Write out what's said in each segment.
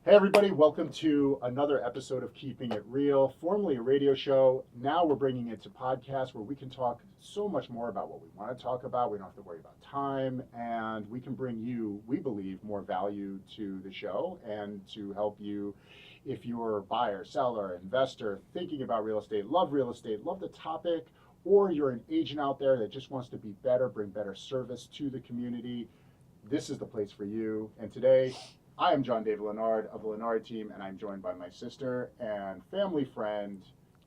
Hey everybody, welcome to another episode of Keeping It Real, formerly a radio show. Now we're bringing it to podcast where we can talk so much more about what we want to talk about. We don't have to worry about time, and we can bring you, we believe, more value to the show and to help you if you're a buyer, seller, investor, thinking about real estate, love the topic, or you're an agent out there that just wants to be better, bring better service to the community. This is the place for you. And today, I am Jon-David Leonard of the Leonard team, and I'm joined by my sister and family friend,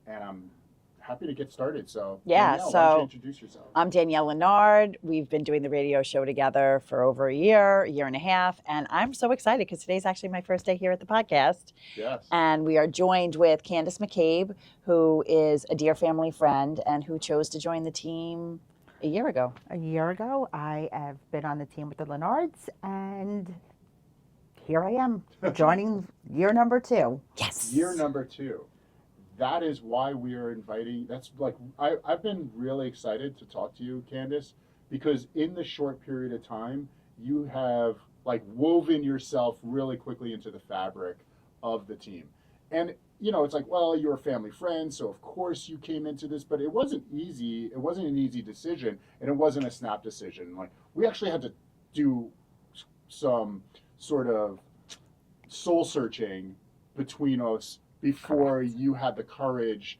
and I'm happy to get started. So, Yeah, Danielle, why don't you introduce yourself? I'm Danielle Leonard. We've been doing the radio show together for over a year and a half, and I'm so excited because today's actually my first day here at the podcast. Yes. And we are joined with Candace McCabe, who is a dear family friend and who chose to join the team a year ago. A year ago, I have been on the team with the Leonards, and here I am, joining year number 2. Yes. Year number 2. That is why we are inviting. That's like I've been really excited to talk to you, Candace, because in the short period of time, you have like woven yourself really quickly into the fabric of the team. And you know, it's like, well, you're a family friend, so of course you came into this, but it wasn't easy. It wasn't an easy decision, and it wasn't a snap decision. Like we actually had to do some sort of soul searching between us before you had the courage,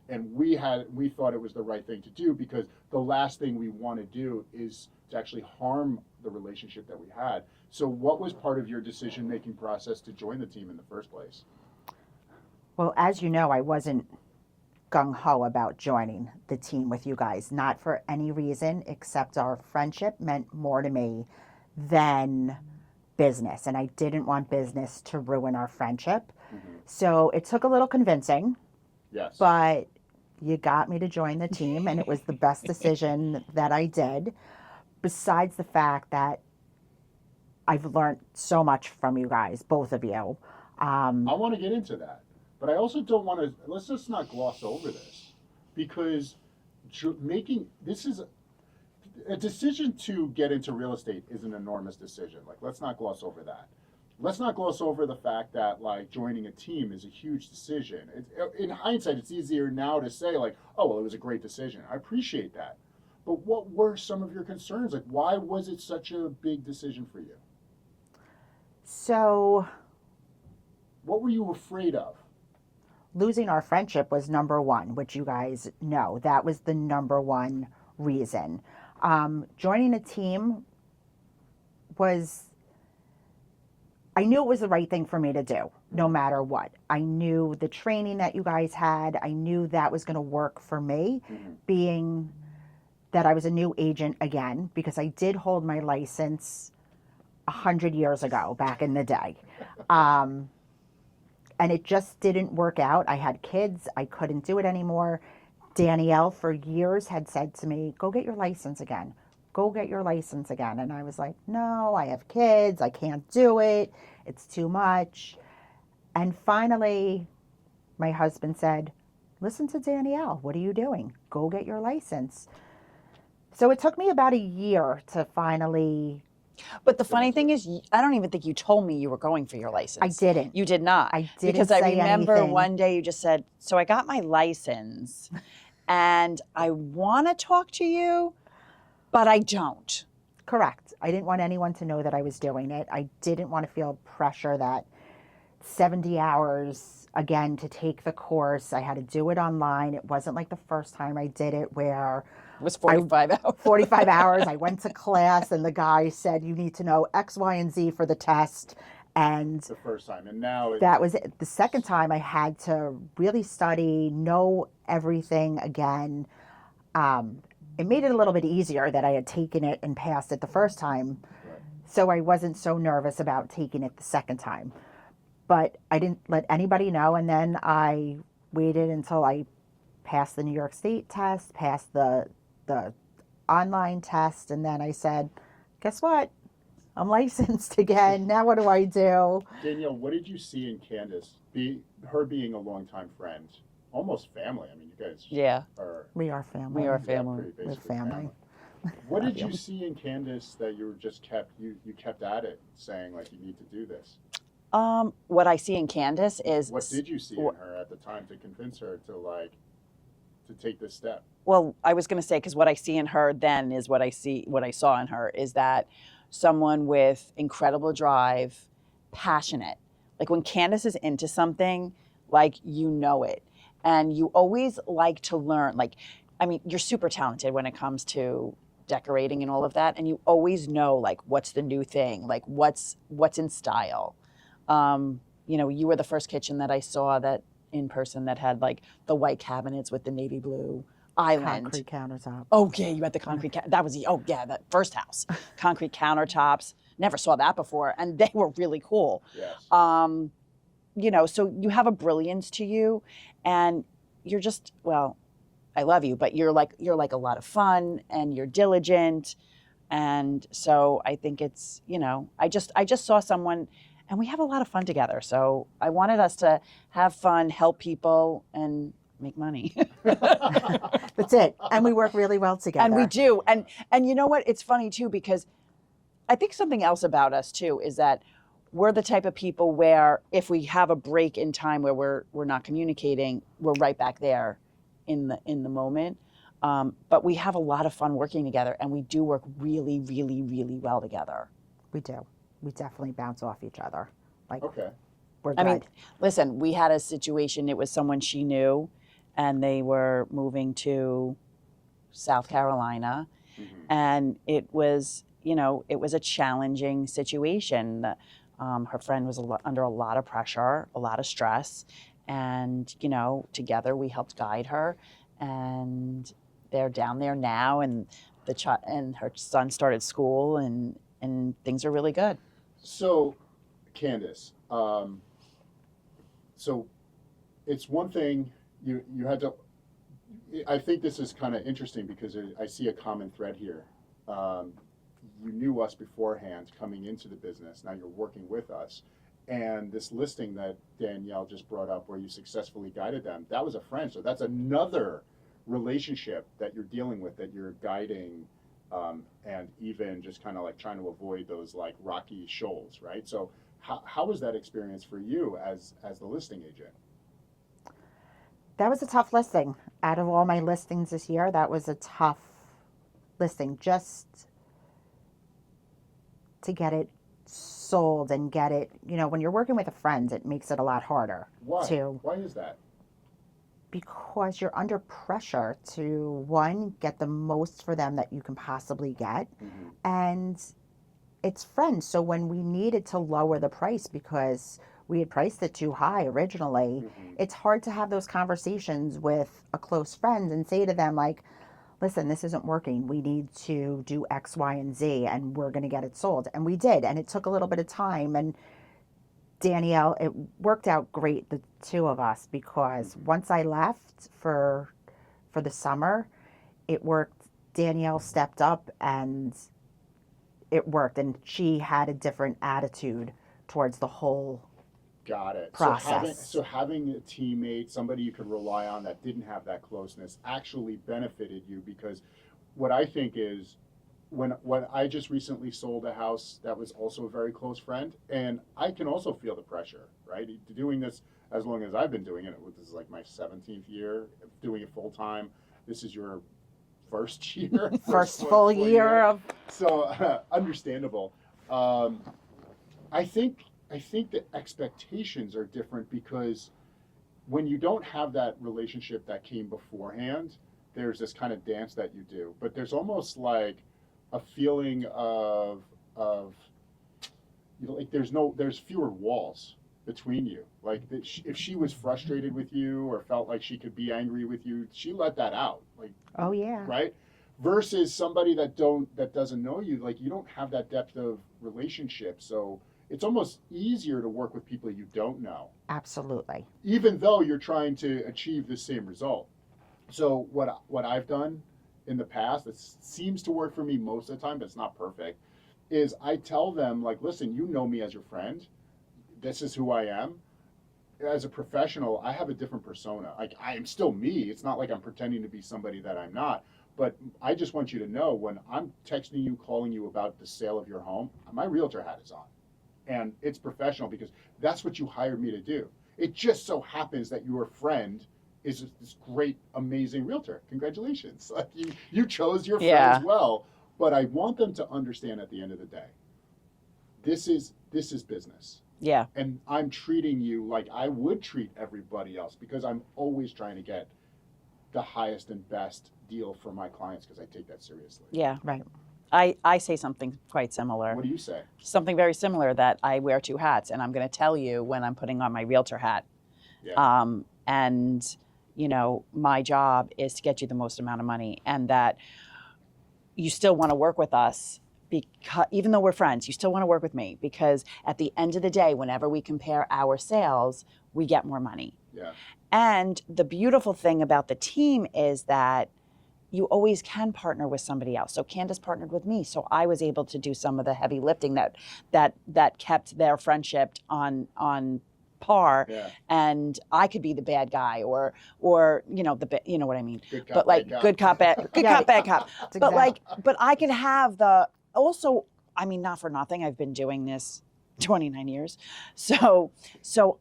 and we thought it was the right thing to do, because the last thing we want to do is to actually harm the relationship that we had. So what was part of your decision-making process to join the team in the first place? Well, as you know, I wasn't gung-ho about joining the team with you guys, not for any reason except our friendship meant more to me than business, and I didn't want business to ruin our friendship. Mm-hmm. So it took a little convincing. Yes. But you got me to join the team, and it was the best decision that I did, besides the fact that I've learned so much from you guys, both of you. I want to get into that, but I also don't want to, let's just not gloss over this, because this is a decision to get into real estate is an enormous decision. Like, let's not gloss over that. Let's not gloss over the fact that like joining a team is a huge decision. In hindsight, it's easier now to say like, oh, well, it was a great decision. I appreciate that. But what were some of your concerns? Like, why was it such a big decision for you? So what were you afraid of? losing our friendship was number one, which you guys know. That was the number one reason. Joining a team I knew it was the right thing for me to do, no matter what. I knew the training that you guys had. I knew that was going to work for me, being that I was a new agent again, because I did hold my license 100 years ago, back in the day. And it just didn't work out. I had kids. I couldn't do it anymore. Danielle, for years, had said to me, go get your license again. Go get your license again. And I was like, no, I have kids. I can't do it. It's too much. And finally, my husband said, listen to Danielle. What are you doing? Go get your license. So it took me about a year to finally. But the funny thing is, I don't even think you told me you were going for your license. I didn't. You did not. I didn't because I say remember anything. one day you just said, so I got my license and I want to talk to you, but I don't. Correct. I didn't want anyone to know that I was doing it. I didn't want to feel pressure that 70 hours again to take the course. I had to do it online. It wasn't like the first time I did it where It was 45 hours. 45 hours. I went to class and the guy said, you need to know X, Y, and Z for the test. And The first time, and now that was it. The second time I had to really study, know everything again. It made it a little bit easier that I had taken it and passed it the first time. Right. So I wasn't so nervous about taking it the second time. But I didn't let anybody know. And then I waited until I passed the New York State test, passed the online test. And then I said, guess what? I'm licensed again. Now what do I do? Danielle, what did you see in Candace? Her being a longtime friend, almost family. I mean, you guys Yeah. are. We are family. We are yeah, family. pretty We're basically family. What did you see in Candace that you just kept at it, saying like you need to do this? What I see in Candace is, What did you see in her at the time to convince her to take this step? well, I was going to say, because what I see in her then is what I saw in her is that someone with incredible drive, passionate. Like when Candace is into something, like you know it. And you always like to learn. Like, I mean, you're super talented when it comes to decorating and all of that. And you always know like what's the new thing, like what's in style. You were the first kitchen that I saw that in person that had like the white cabinets with the navy blue island. Concrete countertop. Oh yeah, you had the concrete. That was that first house. Concrete countertops. Never saw that before, and they were really cool. Yes. So you have a brilliance to you, and you're just I love you, but you're like a lot of fun, and you're diligent, and so I think it's I just saw someone, and we have a lot of fun together. So I wanted us to have fun, help people, and make money. That's it. And we work really well together. And we do. And you know what? It's funny too, because I think something else about us too is that we're the type of people where if we have a break in time where we're not communicating, we're right back there in the moment. But we have a lot of fun working together, and we do work really, really, really well together. We do. We definitely bounce off each other. Like, Okay. we're good. I mean, listen, we had a situation, it was someone she knew, and they were moving to South Carolina. Mm-hmm. And it was a challenging situation. Her friend was under a lot of pressure, a lot of stress. And, together we helped guide her. And they're down there now. And and her son started school, and things are really good. So, Candace, so it's one thing you had to. I think this is kind of interesting because I see a common thread here. You knew us beforehand coming into the business. Now you're working with us. And this listing that Danielle just brought up where you successfully guided them, that was a friend. So that's another relationship that you're dealing with, that you're guiding, and even just kind of like trying to avoid those like rocky shoals, right? So how was that experience for you as the listing agent? That was a tough listing. Out of all my listings this year, that was a tough listing just to get it sold and get it, when you're working with a friend, it makes it a lot harder. Why is that? Because you're under pressure to, one, get the most for them that you can possibly get. Mm-hmm. And it's friends. So when we needed to lower the price because we had priced it too high originally, Mm-hmm. it's hard to have those conversations with a close friend and say to them, like, listen, this isn't working. We need to do X, Y, and Z, and we're going to get it sold. And we did. And it took a little bit of time. And Danielle, it worked out great, the two of us, because once I left for the summer, it worked. Danielle stepped up and it worked. And she had a different attitude towards the whole Got it. process. So having a teammate, somebody you could rely on that didn't have that closeness, actually benefited you, because what I think is when I just recently sold a house that was also a very close friend, and I can also feel the pressure, right? Doing this as long as I've been doing it, this is like my 17th year of doing it full time. This is your first year, First full year of. So understandable. I think the expectations are different because when you don't have that relationship that came beforehand, there's this kind of dance that you do. But there's almost like a feeling of like there's fewer walls between you. Like if she was frustrated with you or felt like she could be angry with you, she let that out. Like, Oh, yeah. right? Versus somebody that doesn't know you, like you don't have that depth of relationship. So it's almost easier to work with people you don't know, Absolutely. even though you're trying to achieve the same result. So what I've done in the past, that seems to work for me most of the time, but it's not perfect, is I tell them, like, listen, you know me as your friend. This is who I am. As a professional, I have a different persona. Like, I am still me. It's not like I'm pretending to be somebody that I'm not. But I just want you to know when I'm texting you, calling you about the sale of your home, my realtor hat is on. and it's professional because that's what you hired me to do. It just so happens that your friend is this great, amazing realtor. Congratulations. Like you chose your friends well, but I want them to understand at the end of the day, this is business. Yeah. And I'm treating you like I would treat everybody else because I'm always trying to get the highest and best deal for my clients because I take that seriously. Yeah. Right. I say something quite similar. What do you say? Something very similar, that I wear two hats, and I'm going to tell you when I'm putting on my realtor hat. Yeah. And, you know, my job is to get you the most amount of money, and that you still want to work with us, because even though we're friends, you still want to work with me, because at the end of the day, whenever we compare our sales, we get more money. Yeah. And the beautiful thing about the team is that you always can partner with somebody else. So Candace partnered with me, so I was able to do some of the heavy lifting that kept their friendship on par. Yeah. And I could be the bad guy, or you know you know what I mean. Good cop, But like good cop, bad cop. But like, but I could have the also. I mean, not for nothing, I've been doing this 29 years, so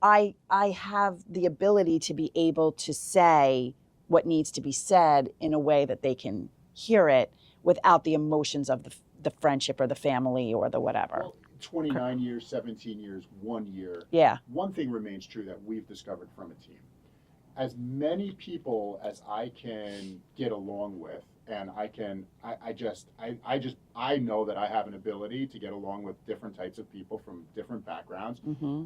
I have the ability to be able to say what needs to be said in a way that they can hear it without the emotions of the friendship or the family or the whatever. Well, 29 years, 17 years, 1 year. Yeah. One thing remains true that we've discovered from a team. As many people as I can get along with, and I know that I have an ability to get along with different types of people from different backgrounds. Mm-hmm.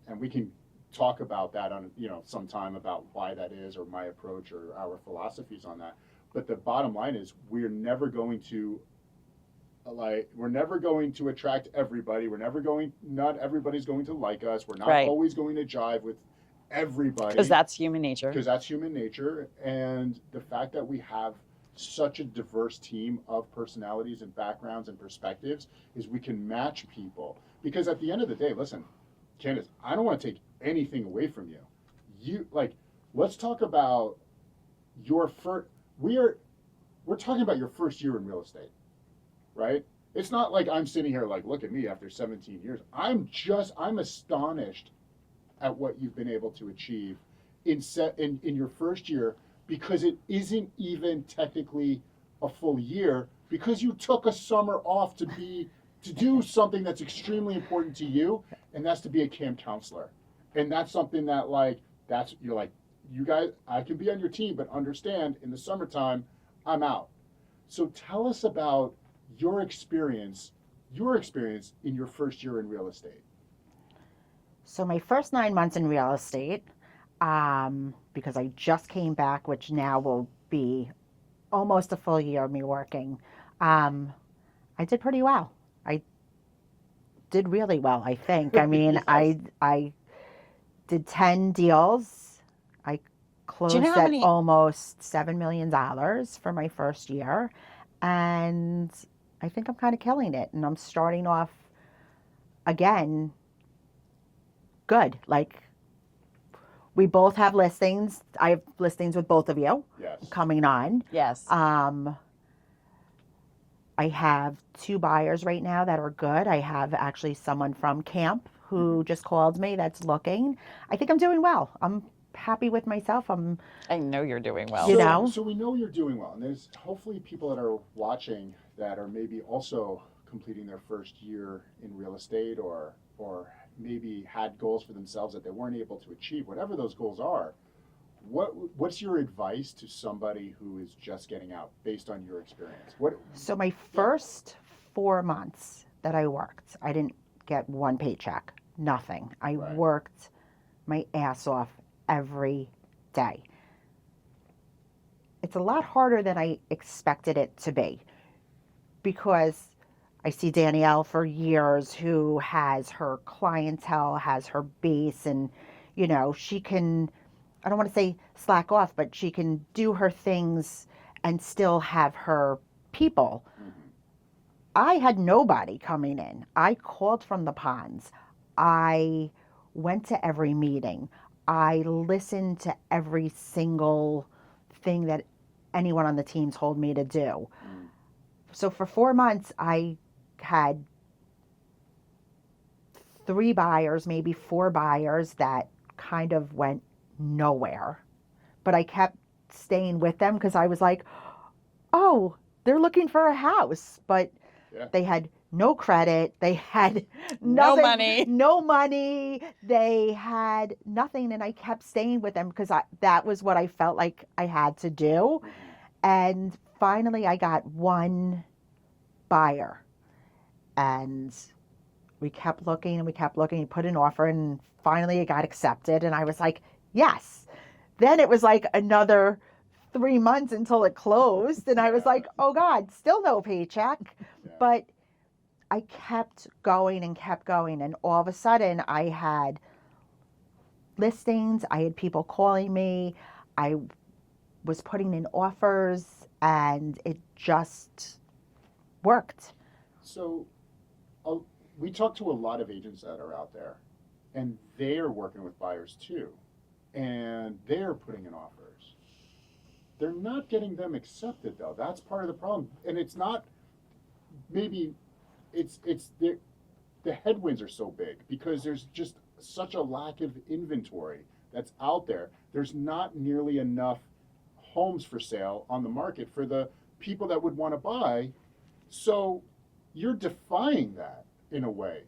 And we can talk about that on, sometime about why that is, or my approach or our philosophies on that. But the bottom line is we're never going to attract everybody. Not everybody's going to like us. We're not always going to jive with everybody. Because that's human nature. And the fact that we have such a diverse team of personalities and backgrounds and perspectives is we can match people. Because at the end of the day, listen, Candace, I don't want to take anything away from you. Let's talk about your first. We're talking about your first year in real estate, right? It's not like I'm sitting here like, look at me after 17 years. I'm astonished at what you've been able to achieve in your first year, because it isn't even technically a full year, because you took a summer off to do something that's extremely important to you, and that's to be a camp counselor. And that's something that you're like, you guys, I can be on your team, but understand in the summertime, I'm out. So tell us about your experience in your first year in real estate. So my first 9 months in real estate, because I just came back, which now will be almost a full year of me working, I did pretty well. I did really well, I think. I mean, yes. I did 10 deals. I closed at almost $7 million for my first year. And I think I'm kind of killing it. And I'm starting off, again, good. Like, we both have listings. I have listings with both of you. Yes. Coming on. Yes. I have 2 buyers right now that are good. I have actually someone from camp who just called me that's looking. I think I'm doing well. I'm happy with myself. I know you're doing well. So we know you're doing well. And there's hopefully people that are watching that are maybe also completing their first year in real estate, or maybe had goals for themselves that they weren't able to achieve. Whatever those goals are, what's your advice to somebody who is just getting out based on your experience? So my first 4 months that I worked, I didn't get one paycheck, nothing. I worked my ass off every day. It's a lot harder than I expected it to be, because I see Danielle for years, who has her clientele, has her base, and she can, I don't want to say slack off, but she can do her things and still have her people. Mm-hmm. I had nobody coming in. I called from the ponds. I went to every meeting. I listened to every single thing that anyone on the team told me to do. So for 4 months, I had 3 buyers, maybe 4 buyers that kind of went nowhere. But I kept staying with them because I was like, oh, they're looking for a house. But Yeah. they had no credit. They had No nothing, money. no money. They had nothing. And I kept staying with them because that was what I felt like I had to do. And finally, I got one buyer. And we kept looking and we kept looking. He put an offer and finally it got accepted. And I was like, yes. Then it was like another 3 months until it closed. And I was like, oh God, still no paycheck. Yeah. But I kept going and kept going. And all of a sudden I had listings. I had people calling me. I was putting in offers and it just worked. So we talk to a lot of agents that are out there, and they're working with buyers too, and they're putting in offers. They're not getting them accepted though. That's part of the problem, and it's not. Maybe it's the headwinds are so big because there's just such a lack of inventory that's out there. There's not nearly enough homes for sale on the market for the people that would want to buy. So you're defying that in a way.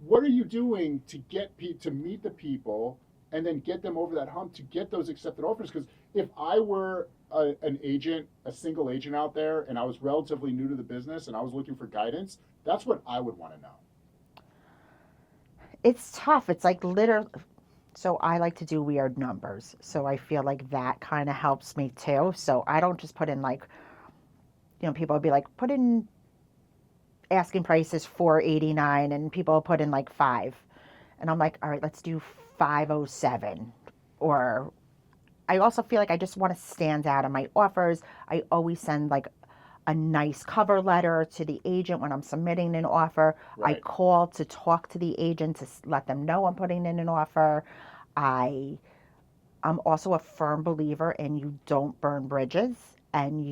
What are you doing to get to meet the people and then get them over that hump to get those accepted offers? Because if I were an agent, a single agent out there, and I was relatively new to the business and I was looking for guidance, that's what I would want to know. It's tough. It's like literally. So I like to do weird numbers. So I feel like that kind of helps me too. So I don't just put in like, people would be like, put in asking price is $489 and people put in like 5. And I'm like, all right, let's do 507. Or I also feel like I just want to stand out in my offers. I always send like a nice cover letter to the agent when I'm submitting an offer. Right. I call to talk to the agent to let them know I'm putting in an offer. I'm also a firm believer in you don't burn bridges, and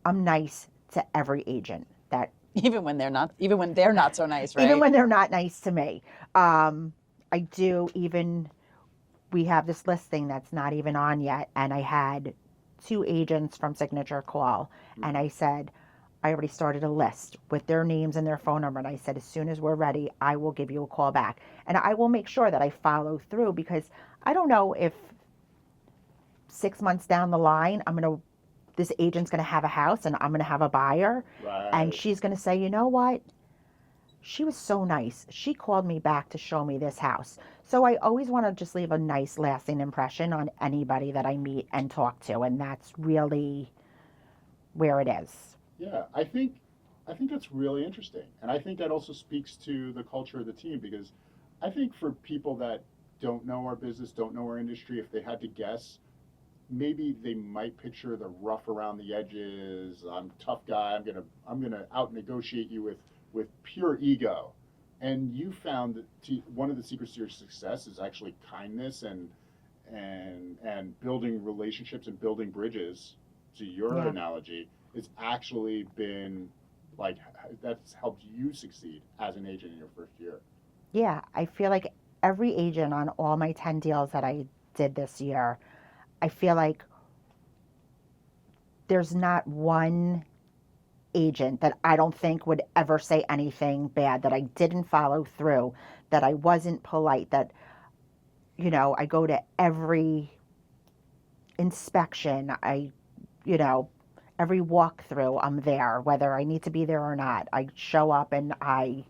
I'm nice to every agent that Even when they're not so nice, right? even when they're not nice to me. I do we have this listing that's not even on yet, and I had 2 agents from Signature call, and I said, I already started a list with their names and their phone number, and I said, as soon as we're ready, I will give you a call back. And I will make sure that I follow through, because I don't know if 6 months down the line, this agent's going to have a house and I'm going to have a buyer. Right. And she's going to say, you know what? She was so nice. She called me back to show me this house. So I always want to just leave a nice lasting impression on anybody that I meet and talk to. And that's really where it is. Yeah, I think that's really interesting. And I think that also speaks to the culture of the team, because I think for people that don't know our business, don't know our industry, if they had to guess, maybe they might picture the rough around the edges. I'm a tough guy. I'm gonna out negotiate you with pure ego. And you found that one of the secrets to your success is actually kindness and building relationships and building bridges. To your analogy, it's actually been like that's helped you succeed as an agent in your first year. Yeah, I feel like every agent on all my 10 deals that I did this year, I feel like there's not one agent that I don't think would ever say anything bad, that I didn't follow through, that I wasn't polite, that, I go to every inspection, every walkthrough, I'm there, whether I need to be there or not. I show up and I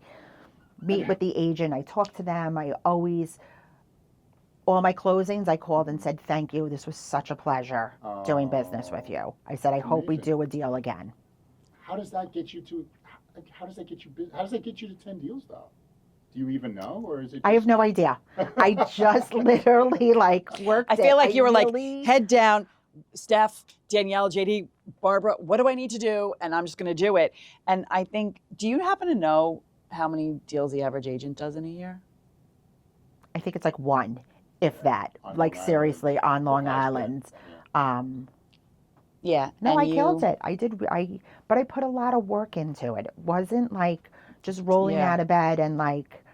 meet with the agent, I talk to them, all my closings, I called and said, thank you. This was such a pleasure doing business with you. I said, I hope we do a deal again. How does that get you to 10 deals though? Do you even know, or is it? I have no idea. I just literally worked. I feel like you were like head down, Steph, Danielle, JD, Barbara. What do I need to do? And I'm just going to do it. And I think, do you happen to know how many deals the average agent does in a year? I think it's like 1, if that. Seriously, on Long Island. Yeah. No, I killed it. But I put a lot of work into it. It wasn't like just rolling Yeah. out of bed and like,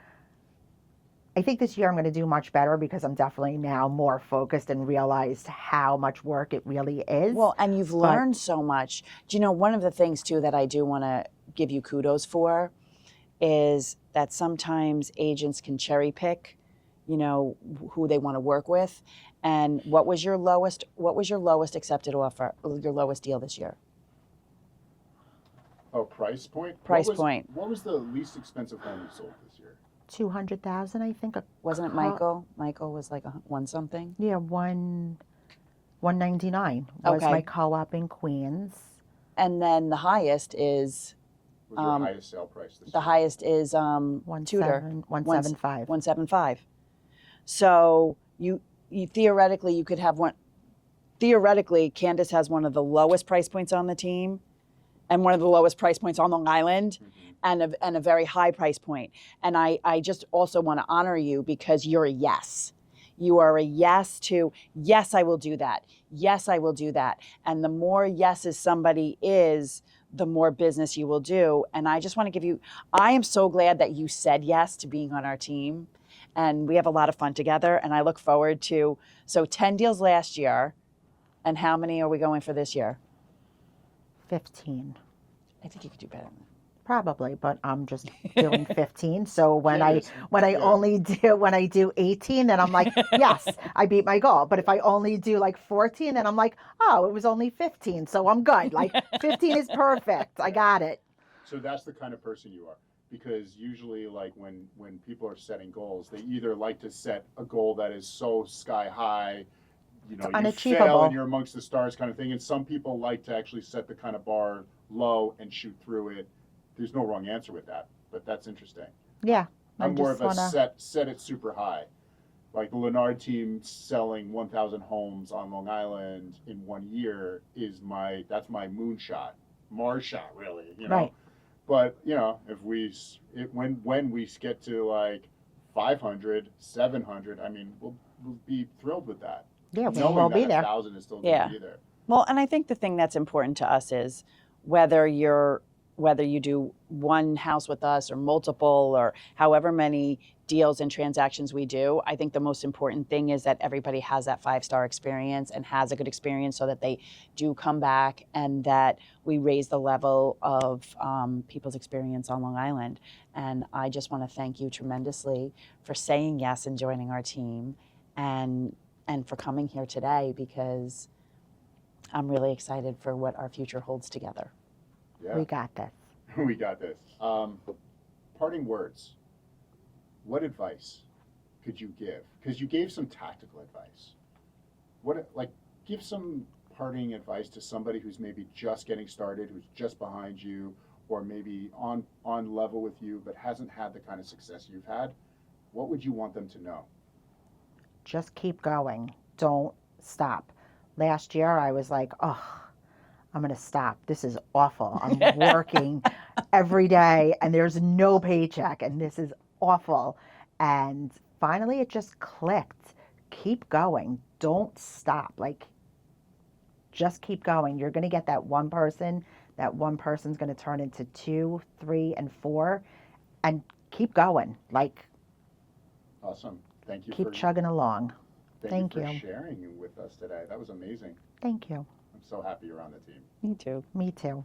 I think this year I'm going to do much better because I'm definitely now more focused and realized how much work it really is. Well, and you've But- learned so much. Do you know, one of the things too that I do want to give you kudos for is that sometimes agents can cherry pick, you know, who they want to work with. And what was your lowest accepted offer, your lowest deal this year? Oh, price point? Price point. What was the least expensive home you sold this year? 200,000, I think. Wasn't it Michael? Michael was like one something. Yeah, 199 was Okay. my co-op in Queens. And then the highest is Was your highest sale price this the year? highest is Tudor 175. 175. So you theoretically you could have one. Theoretically, Candace has one of the lowest price points on the team, and one of the lowest price points on Long Island, and a very high price point. And I just also want to honor you because you're a yes. You are a yes to, yes, I will do that. Yes, I will do that. And the more yeses somebody is, the more business you will do. And I just want to give you, I am so glad that you said yes to being on our team. And we have a lot of fun together. And I look forward to, so 10 deals last year. And how many are we going for this year? 15. I think you could do better than that. Probably, but I'm just doing 15. So when I Yeah. do 18, then I'm like, yes, I beat my goal. But if I only do like 14, then I'm like, oh, it was only 15, so I'm good. Like 15 is perfect. I got it. So that's the kind of person you are. Because usually, like when people are setting goals, they either like to set a goal that is so sky high, you know, you fail unachievable. and you're amongst the stars kind of thing. And some people like to actually set the kind of bar low and shoot through it. There's no wrong answer with that, but that's interesting. Yeah. I'm more of a wanna... set it super high. Like the Lennard team selling 1,000 homes on Long Island in 1 year that's my moonshot, Mars shot, really. You know? Right. But you know, when we get to like 500, 700, I mean, we'll be thrilled with that. Yeah, Knowing we'll that be there. 1,000 is still going to Yeah. be there. Well, and I think the thing that's important to us is whether you do one house with us or multiple or however many deals and transactions we do, I think the most important thing is that everybody has that 5-star experience and has a good experience so that they do come back and that we raise the level of people's experience on Long Island. And I just want to thank you tremendously for saying yes and joining our team and for coming here today because I'm really excited for what our future holds together. Yeah. We got this. We got this. Parting words. What advice could you give? Because you gave some tactical advice. Give some parting advice to somebody who's maybe just getting started, who's just behind you, or maybe on level with you, but hasn't had the kind of success you've had. What would you want them to know? Just keep going. Don't stop. Last year, I was like, oh, I'm going to stop. This is awful. I'm working every day and there's no paycheck and this is awful. And finally, it just clicked. Keep going. Don't stop. Like, just keep going. You're going to get that one person. That one person's going to turn into 2, 3, and 4. And keep going. Like, Awesome. Thank you. keep chugging along. Thank you Thank for you. sharing with us today. That was amazing. Thank you. I'm so happy you're on the team. Me too. Me too.